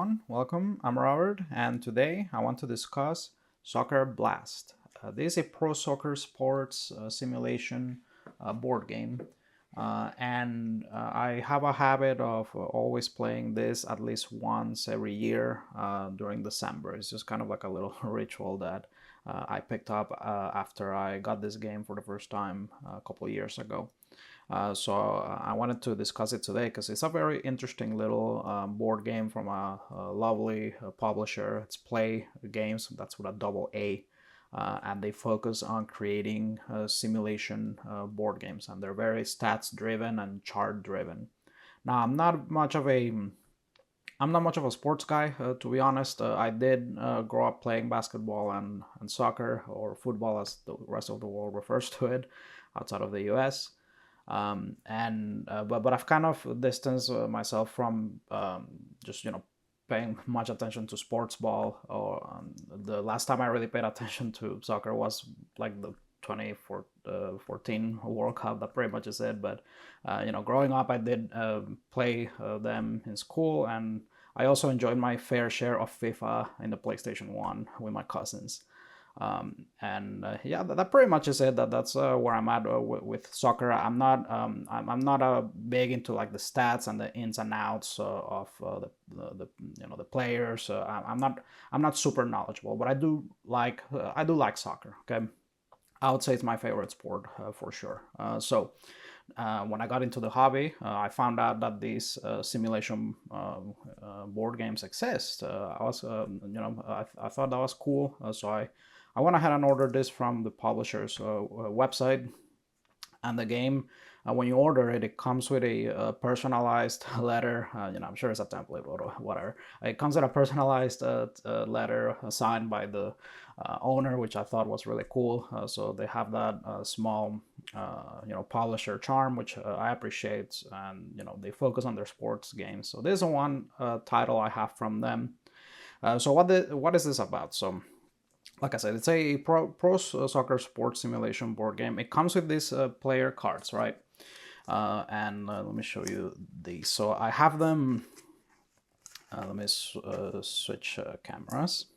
everyone, welcome. I'm Robert, and today I want to discuss Soccer Blast. This is a pro soccer sports simulation board game, and I have a habit of always playing this at least once every year during December. It's just kind of like a little ritual that I picked up after I got this game for the first time a couple of years ago. So I wanted to discuss it today because it's a very interesting little board game from a lovely publisher. It's Play Games, that's with a double A. And they focus on creating simulation board games, and they're very stats driven and chart driven. Now I'm not much of a sports guy, to be honest. I did grow up playing basketball and soccer, or football as the rest of the world refers to it, outside of the US. But I've kind of distanced myself from just paying much attention to sports ball. Or the last time I really paid attention to soccer was like the 2014 World Cup. That pretty much is it. But growing up, I did play them in school, and I also enjoyed my fair share of FIFA in the PlayStation 1 with my cousins. Yeah, that pretty much is it. That's where I'm at with soccer. I'm not big into like the stats and the ins and outs of the players. I'm not super knowledgeable, but I do like soccer. Okay, I would say it's my favorite sport for sure. When I got into the hobby, I found out that these simulation board games exist. I thought that was cool, so I went ahead and ordered this from the publisher's website. And the game, when you order it, it comes with a personalized letter. I'm sure it's a template or whatever. It comes with a personalized letter signed by the owner, which I thought was really cool. So they have that small, publisher charm, which I appreciate. And they focus on their sports games. So this is one title I have from them. So what is this about? So, like I said, it's a pro soccer sports simulation board game. It comes with these player cards, right? And let me show you these. So I have them. Let me switch cameras.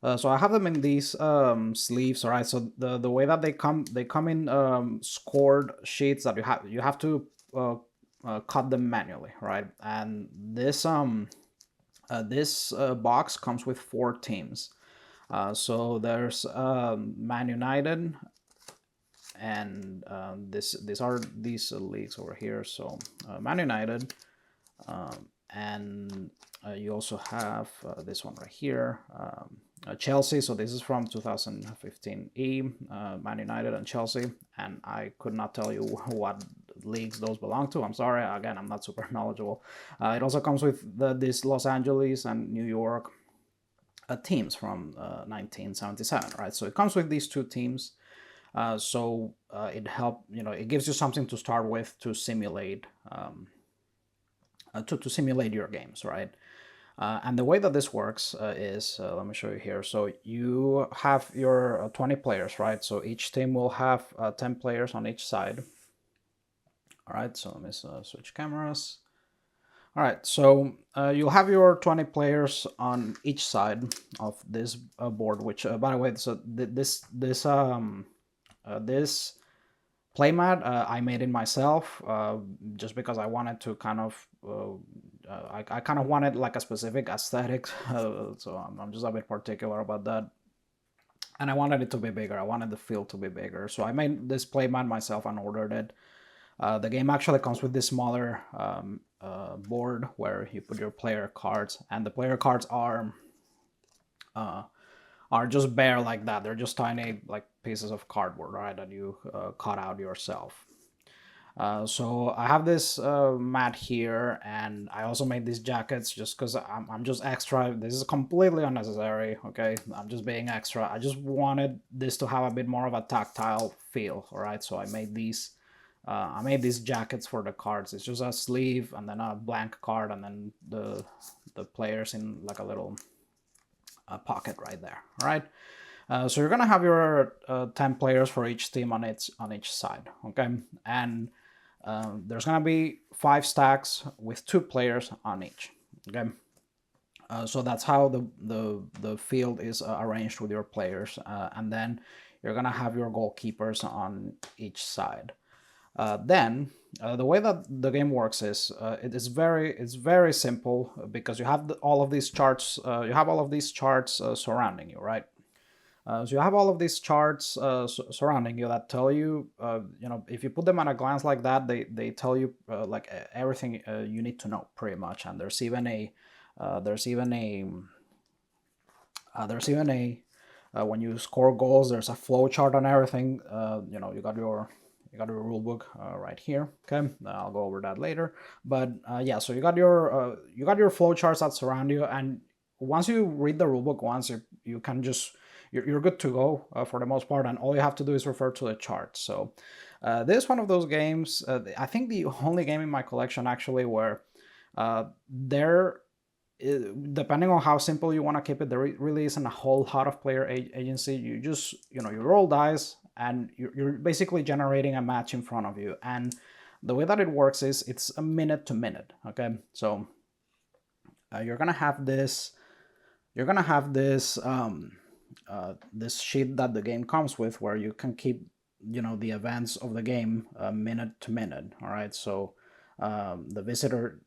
So I have them in these sleeves, all right. So the way that they come in scored sheets that you have to cut them manually, right? And this box comes with 4 teams. So there's Man United, and these are these leagues over here. So Man United, and you also have this one right here, Chelsea. So this is from 2015 E, Man United and Chelsea, and I could not tell you what leagues those belong to. I'm sorry. Again, I'm not super knowledgeable. It also comes with this Los Angeles and New York teams from 1977, right? So it comes with these 2 teams. It gives you something to start with to simulate to simulate your games, right? And the way that this works is, let me show you here. So you have your 20 players, right? So each team will have 10 players on each side. All right, so let me switch cameras. All right, so you'll have your 20 players on each side of this board. Which, by the way, so this playmat I made it myself, just because I wanted to kind of I kind of wanted like a specific aesthetic, so I'm just a bit particular about that. And I wanted it to be bigger. I wanted the field to be bigger, so I made this playmat myself and ordered it. The game actually comes with this smaller board where you put your player cards, and the player cards are just bare like that. They're just tiny like pieces of cardboard, right, that you cut out yourself. So I have this mat here, and I also made these jackets just because I'm just extra. This is completely unnecessary, okay? I'm just being extra. I just wanted this to have a bit more of a tactile feel, all right? So I made these jackets for the cards. It's just a sleeve and then a blank card, and then the players in like a little pocket right there. All right. So you're gonna have your 10 players for each team on each side. Okay, and there's gonna be 5 stacks with 2 players on each. Okay, So that's how the field is arranged with your players, and then you're gonna have your goalkeepers on each side. Then the way that the game works is it's very simple because you have all of these charts. You have all of these charts surrounding you, right? So you have all of these charts surrounding you that tell you, if you put them at a glance like that, they tell you like everything you need to know pretty much. And there's even a there's even a when you score goals, there's a flow chart on everything. You got your rule book right here. Okay, I'll go over that later. But yeah, so you got your flow charts that surround you, and once you read the rule book once, you can just you're good to go for the most part, and all you have to do is refer to the chart. So this is one of those games. I think the only game in my collection actually where there depending on how simple you want to keep it, there really isn't a whole lot of player agency. You just, you roll dice and you're basically generating a match in front of you. And the way that it works is it's a minute to minute. Okay, so you're gonna have this, this sheet that the game comes with, where you can keep, the events of the game minute to minute. All right, so the visitor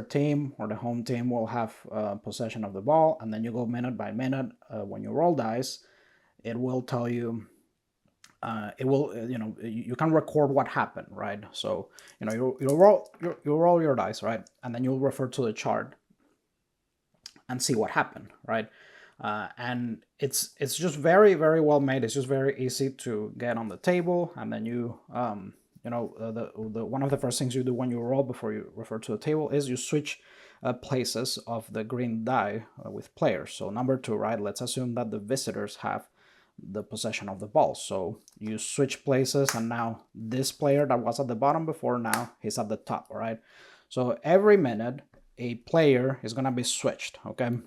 team or the home team will have possession of the ball, and then you go minute by minute. When you roll dice, it will tell you. It will, you can record what happened, right? So, you roll your dice, right, and then you'll refer to the chart and see what happened, right? And it's just very very well made. It's just very easy to get on the table, and then the one of the first things you do when you roll before you refer to the table is you switch places of the green die with players. So number two, right? Let's assume that the visitors have the possession of the ball. So you switch places, and now this player that was at the bottom before, now he's at the top, all right? So every minute a player is gonna be switched, okay?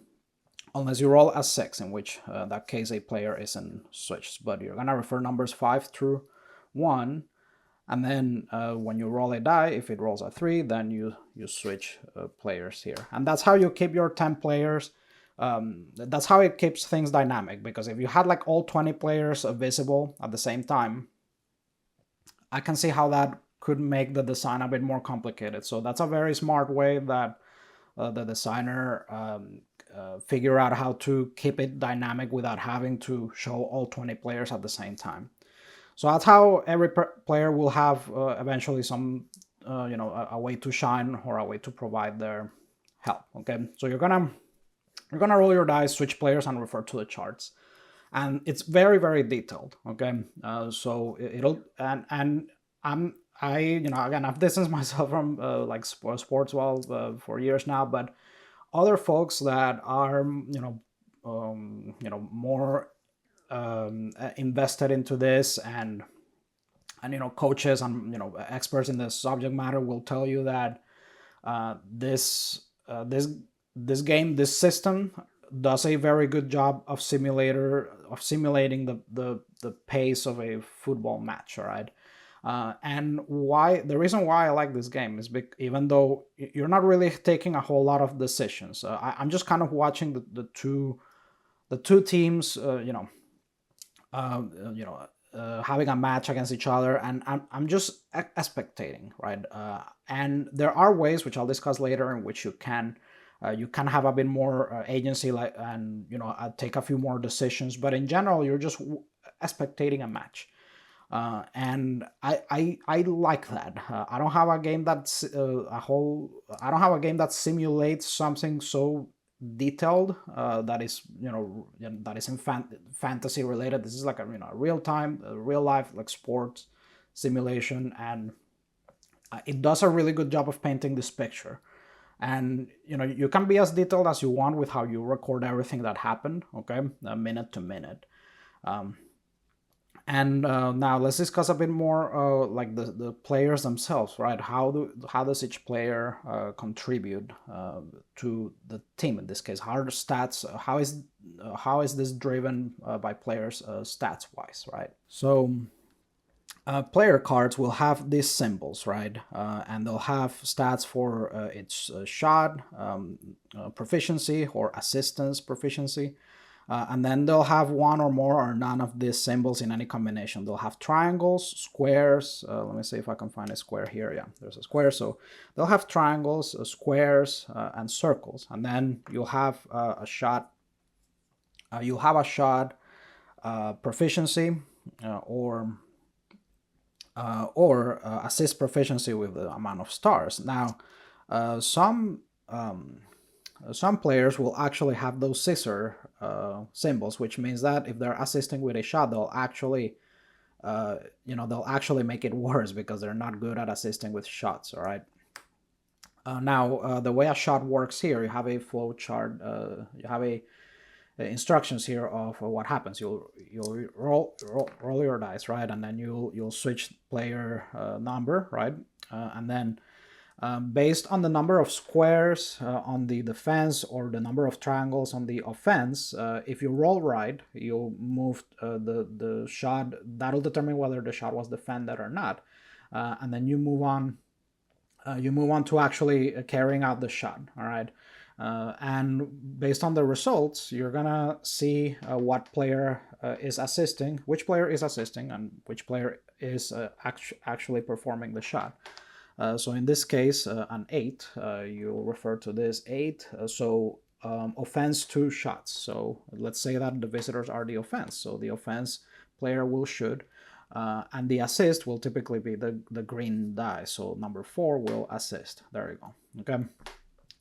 Unless you roll a 6, in which that case a player isn't switched. But you're gonna refer numbers 5 through 1, and then when you roll a die, if it rolls a 3, then you switch players here. And that's how you keep your 10 players. That's how it keeps things dynamic, because if you had like all 20 players visible at the same time, I can see how that could make the design a bit more complicated. So that's a very smart way that the designer figure out how to keep it dynamic without having to show all 20 players at the same time. So that's how every player will have eventually some, a way to shine or a way to provide their help. Okay, so you're gonna roll your dice, switch players, and refer to the charts, and it's very very detailed. Okay, so it'll and again, I've distanced myself from like sports ball for years now, but other folks that are more invested into this, and coaches and experts in the subject matter will tell you that this game, this system does a very good job of simulating the pace of a football match. All right. And the reason why I like this game is even though you're not really taking a whole lot of decisions, I'm just kind of watching the two teams, having a match against each other, and I'm just spectating, right? And there are ways, which I'll discuss later, in which you can have a bit more agency, like, and take a few more decisions. But in general, you're just spectating a match. And I like that. I don't have a game that's I don't have a game that simulates something so detailed that is that is in fantasy related. This is like a real time, real life, like sports simulation, and it does a really good job of painting this picture. And you can be as detailed as you want with how you record everything that happened, okay, minute to minute. And now let's discuss a bit more like the players themselves, right? How does each player contribute to the team in this case? How are the stats? How is this driven by players stats wise, right? So player cards will have these symbols, right? And they'll have stats for its shot, proficiency, or assistance proficiency. And then they'll have one or more or none of these symbols in any combination. They'll have triangles, squares. Let me see if I can find a square here. Yeah, there's a square. So they'll have triangles, squares, and circles. And then you'll have a shot. You'll have a shot proficiency or assist proficiency with the amount of stars. Now, some players will actually have those scissor symbols, which means that if they're assisting with a shot, they'll actually, they'll actually make it worse because they're not good at assisting with shots. All right. Now, the way a shot works here, you have a flow chart. You have a instructions here of what happens. You'll roll your dice, right, and then you'll switch player number, right, and then based on the number of squares on the defense or the number of triangles on the offense, if you roll right, you'll move the shot. That'll determine whether the shot was defended or not, and then you move on. You move on to actually carrying out the shot. All right. And based on the results, you're gonna see what player is assisting, which player is assisting, and which player is actually performing the shot. So in this case, an 8, you'll refer to this 8. Offense 2 shots. So let's say that the visitors are the offense. So the offense player will shoot. And the assist will typically be the green die. So number 4 will assist. There you go. Okay.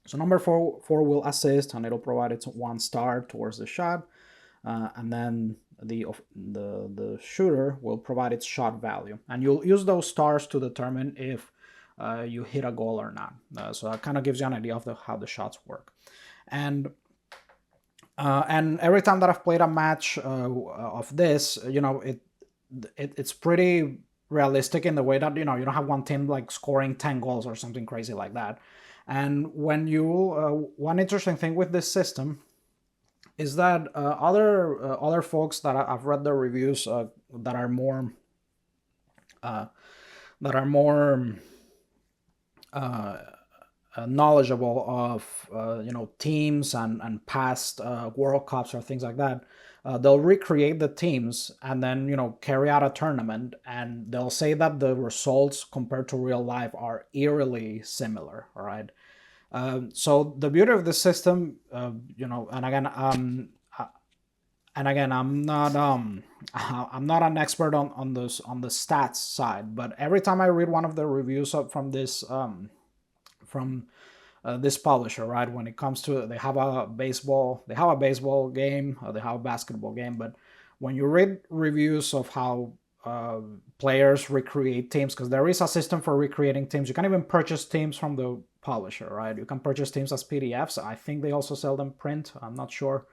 So number 4 will assist, and it'll provide its 1 star towards the shot. And then the shooter will provide its shot value. And you'll use those stars to determine if you hit a goal or not. So that kind of gives you an idea of how the shots work. And every time that I've played a match of this, it's pretty realistic in the way that you don't have one team like scoring 10 goals or something crazy like that. And when you one interesting thing with this system is that other folks that I've read their reviews that are more knowledgeable of teams and past World Cups or things like that. They'll recreate the teams and then carry out a tournament, and they'll say that the results compared to real life are eerily similar. All right. So the beauty of this system, and again, I'm not an expert on the stats side, but every time I read one of the reviews from this this publisher, right, when it comes to they have a baseball game, or they have a basketball game, but when you read reviews of how players recreate teams, because there is a system for recreating teams, you can even purchase teams from the publisher, right? You can purchase teams as PDFs. I think they also sell them print. I'm not sure,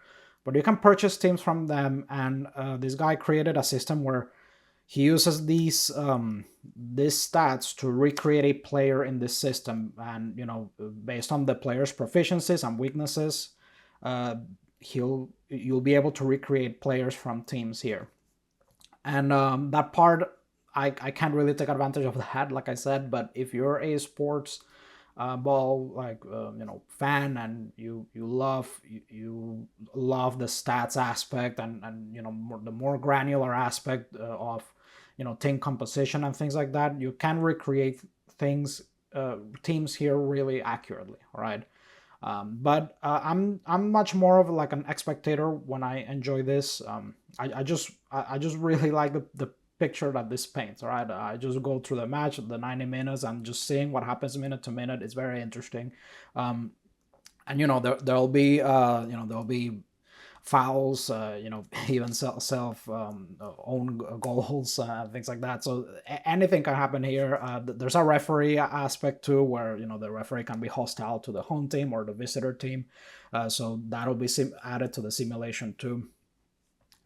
but you can purchase teams from them. And this guy created a system where he uses these stats to recreate a player in this system, and based on the player's proficiencies and weaknesses, you'll be able to recreate players from teams here. And that part, I can't really take advantage of that, like I said. But if you're a sports ball fan, and you love the stats aspect, and the more granular aspect of team composition and things like that, you can recreate teams here really accurately. All right. But I'm much more of like an spectator when I enjoy this. I just really like the picture that this paints. All right, I just go through the match, the 90 minutes, and just seeing what happens minute to minute. It's very interesting. And there'll be fouls, even self own goals, things like that. So anything can happen here. There's a referee aspect too, where the referee can be hostile to the home team or the visitor team. So that'll be added to the simulation too.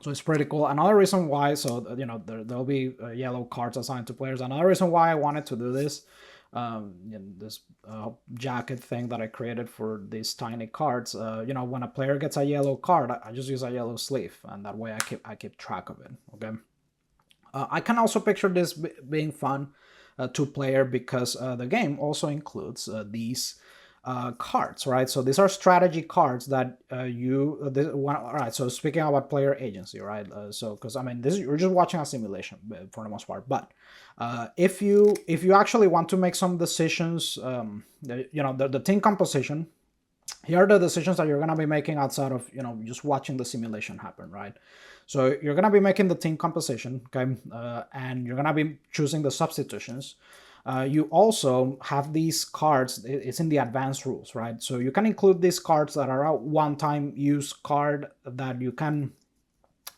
So it's pretty cool. Another reason why, there'll be yellow cards assigned to players. Another reason why I wanted to do this, this jacket thing that I created for these tiny cards. When a player gets a yellow card, I just use a yellow sleeve, and that way I keep track of it. Okay. I can also picture this being fun two-player because the game also includes these cards, right? So these are strategy cards that all right, so speaking about player agency, right? So because I mean, you're just watching a simulation for the most part, but if you actually want to make some decisions, the team composition, here are the decisions that you're going to be making outside of just watching the simulation happen, right? So you're going to be making the team composition, okay, and you're going to be choosing the substitutions. You also have these cards. It's in the advanced rules, right? So you can include these cards that are a one-time use card that you can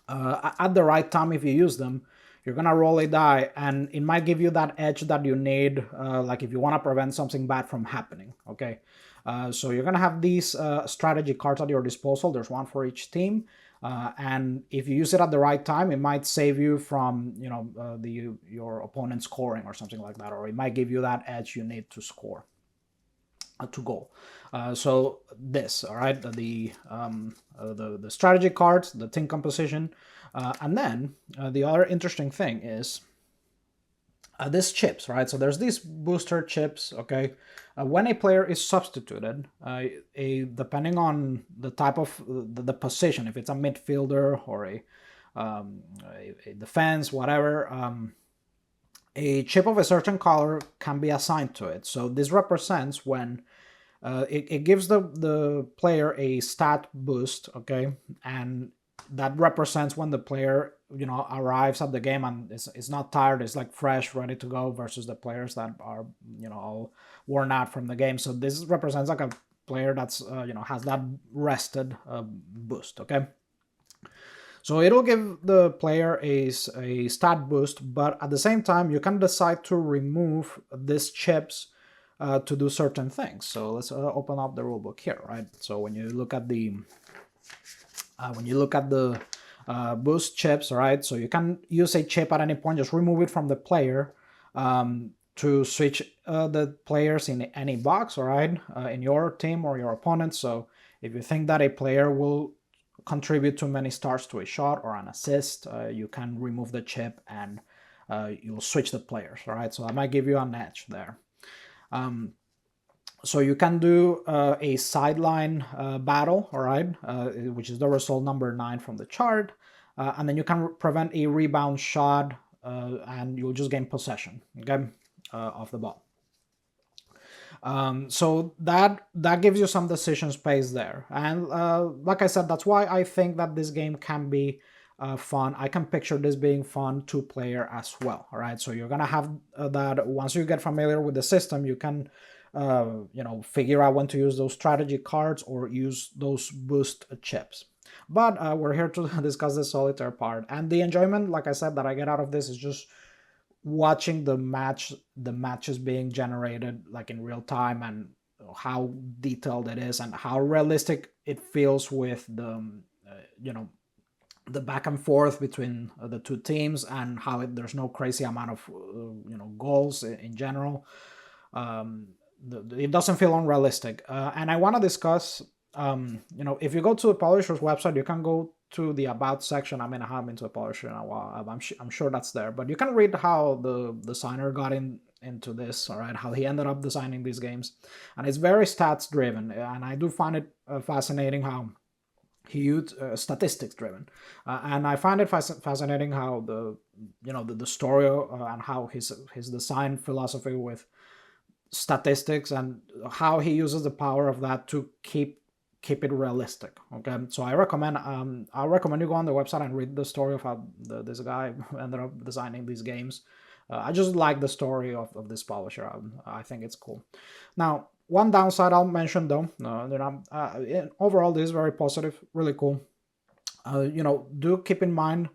at the right time, if you use them, you're gonna roll a die and it might give you that edge that you need, like if you want to prevent something bad from happening, okay? So you're gonna have these strategy cards at your disposal. There's one for each team, and if you use it at the right time, it might save you from your opponent scoring or something like that, or it might give you that edge you need to score to goal. So this, all right, the strategy cards, the team composition, and then the other interesting thing is these chips, right? So there's these booster chips, okay? When a player is substituted, depending on the type of the position, if it's a midfielder or a defense, whatever, a chip of a certain color can be assigned to it. So this represents when it gives the player a stat boost, okay, and that represents when the player arrives at the game and is not tired, is like fresh, ready to go, versus the players that are all worn out from the game. So this represents like a player that's has that rested boost, okay. So it'll give the player a stat boost, but at the same time, you can decide to remove these chips to do certain things. So let's open up the rulebook here, right? So when you look at the boost chips, right? So you can use a chip at any point, just remove it from the player to switch the players in any box, all right, in your team or your opponent. So if you think that a player will contribute too many stars to a shot or an assist, you can remove the chip and you'll switch the players, all right? So that might give you an edge there. So you can do a sideline battle, all right, which is the result number 9 from the chart, and then you can prevent a rebound shot, and you'll just gain possession, okay, of the ball. So that gives you some decision space there, and like I said, that's why I think that this game can be fun. I can picture this being fun two-player as well. All right, so you're gonna have that once you get familiar with the system, you can figure out when to use those strategy cards or use those boost chips. But we're here to discuss the solitaire part, and the enjoyment, like I said, that I get out of this is just watching the matches being generated like in real time, and how detailed it is and how realistic it feels with the the back and forth between the two teams, and how there's no crazy amount of goals in general. It doesn't feel unrealistic, and I want to discuss. If you go to the publisher's website, you can go to the about section. I mean, I haven't been to a publisher in a while. I'm sure that's there, but you can read how the designer got into this. All right, how he ended up designing these games, and it's very stats driven, and I do find it fascinating how he used statistics driven, and I find it fascinating how the story and how his design philosophy with statistics and how he uses the power of that to keep it realistic. Okay, so I recommend you go on the website and read the story of how this guy ended up designing these games. I just like the story of this publisher. I think it's cool. Now, one downside I'll mention though, overall this is very positive, really cool. Do keep in mind,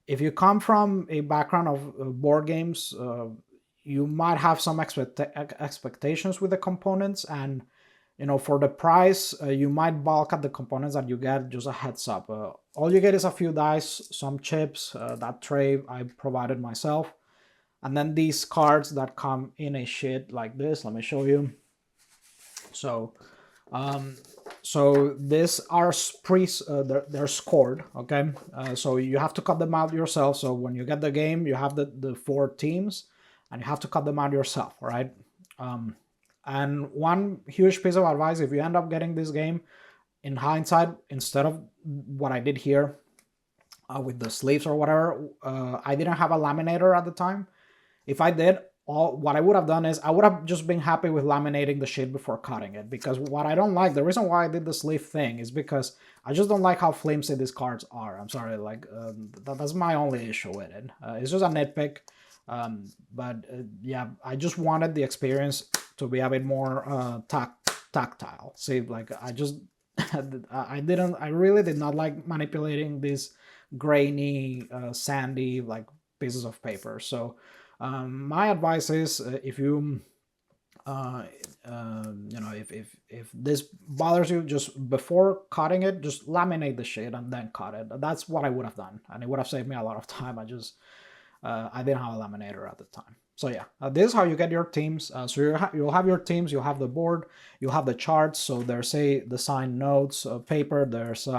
if you come from a background of board games, you might have some expectations with the components, and for the price, you might balk at the components that you get. Just a heads up. All you get is a few dice, some chips, that tray I provided myself, and then these cards that come in a sheet like this. Let me show you. So so these are they're scored, okay? So you have to cut them out yourself. So when you get the game, you have the 4 teams, and you have to cut them out yourself, right? And one huge piece of advice, if you end up getting this game, in hindsight, instead of what I did here with the sleeves or whatever, I didn't have a laminator at the time. If I did, what I would have done is I would have just been happy with laminating the sheet before cutting it, because what I don't like, the reason why I did the sleeve thing is because I just don't like how flimsy these cards are. I'm sorry, like that's my only issue with it. It's just a nitpick, but yeah, I just wanted the experience to be a bit more tactile. See, like I really did not like manipulating these grainy, sandy like pieces of paper. So my advice is, if you if this bothers you, just before cutting it, just laminate the sheet and then cut it. That's what I would have done, and it would have saved me a lot of time. I didn't have a laminator at the time. So yeah, this is how you get your teams. So you'll have your teams, you'll have the board, you'll have the charts. So there's the signed notes paper. There's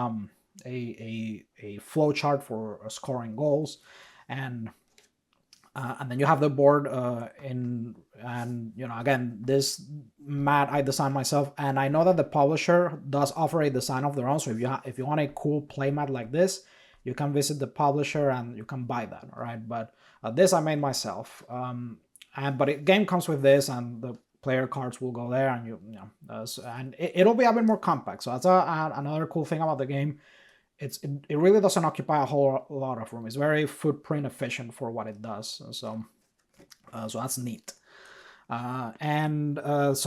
a flow chart for scoring goals, and then you have the board and again, this mat I designed myself, and I know that the publisher does offer a design of their own. So if you want a cool play mat like this, you can visit the publisher and you can buy that. All right, but this I made myself, but the game comes with this, and the player cards will go there, and and it'll be a bit more compact. So that's another cool thing about the game. It really doesn't occupy a whole lot of room. It's very footprint efficient for what it does. So that's neat. So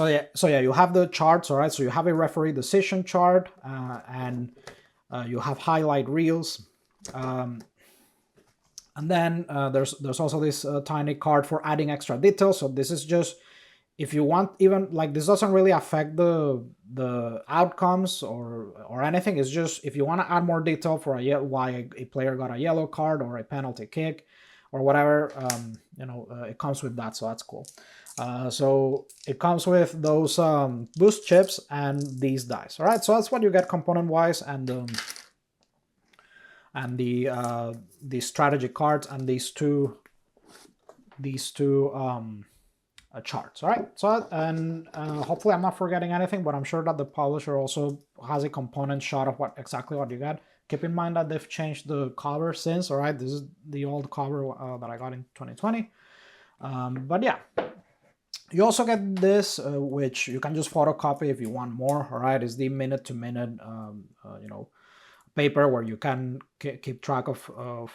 yeah, you have the charts, all right. So you have a referee decision chart, and you have highlight reels, and then there's also this tiny card for adding extra details. So this is just, if you want, even like, this doesn't really affect the outcomes or anything. It's just if you want to add more detail for why a player got a yellow card or a penalty kick or whatever, it comes with that, so that's cool. So it comes with those boost chips and these dice. All right, so that's what you get component wise, and the strategy cards and these two charts. All right, so and hopefully I'm not forgetting anything, but I'm sure that the publisher also has a component shot of exactly what you got. Keep in mind that they've changed the cover since. All right, this is the old cover that I got in 2020, but yeah, you also get this, which you can just photocopy if you want more. All right, is the minute-to-minute paper where you can keep track of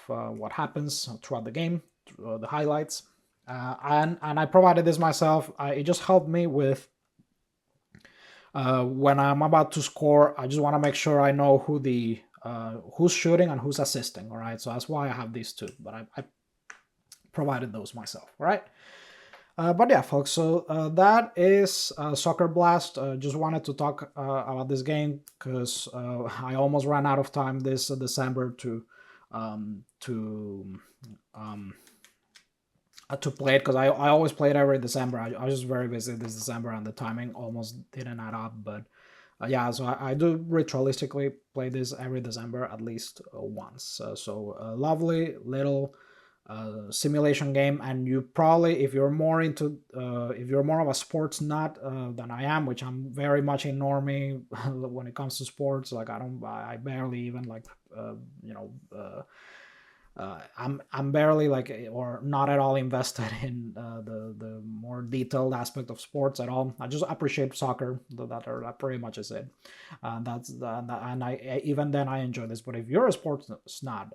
what happens throughout the game, the highlights. And I provided this myself. It just helped me with when I'm about to score. I just want to make sure I know who's shooting and who's assisting. All right, so that's why I have these two. But I provided those myself. All right. But yeah, folks. So that is Soccer Blast. Just wanted to talk about this game because I almost ran out of time this December to play it, because I always play it every December. I was just very busy this December, and the timing almost didn't add up. But yeah, so I do ritualistically play this every December at least once. So a lovely little simulation game, and you probably, if you're more of a sports nut than I am, which I'm very much a normie when it comes to sports. Like I barely even like I'm barely like, or not at all invested in the more detailed aspect of sports at all. I just appreciate soccer. That pretty much is it. And I even then I enjoy this. But if you're a sports nut,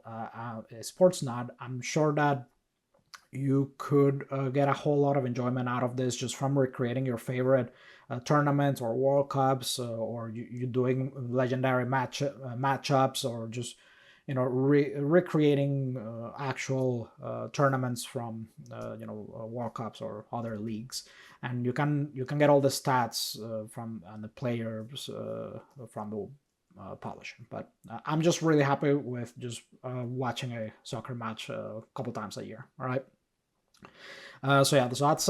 I'm sure that you could get a whole lot of enjoyment out of this just from recreating your favorite tournaments or World Cups, or you doing legendary matchups, or just recreating actual tournaments from World Cups or other leagues, and you can get all the stats from and the players from the publisher. But I'm just really happy with just watching a soccer match a couple times a year. All right. So yeah, so that's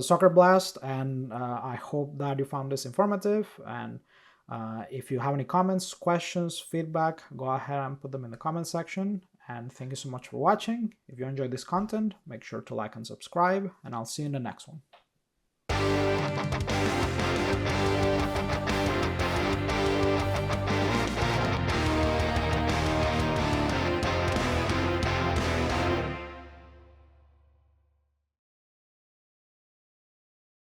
Soccer Blast, and I hope that you found this informative, and If you have any comments, questions, feedback, go ahead and put them in the comment section. And thank you so much for watching. If you enjoyed this content, make sure to like and subscribe, and I'll see you in the next one.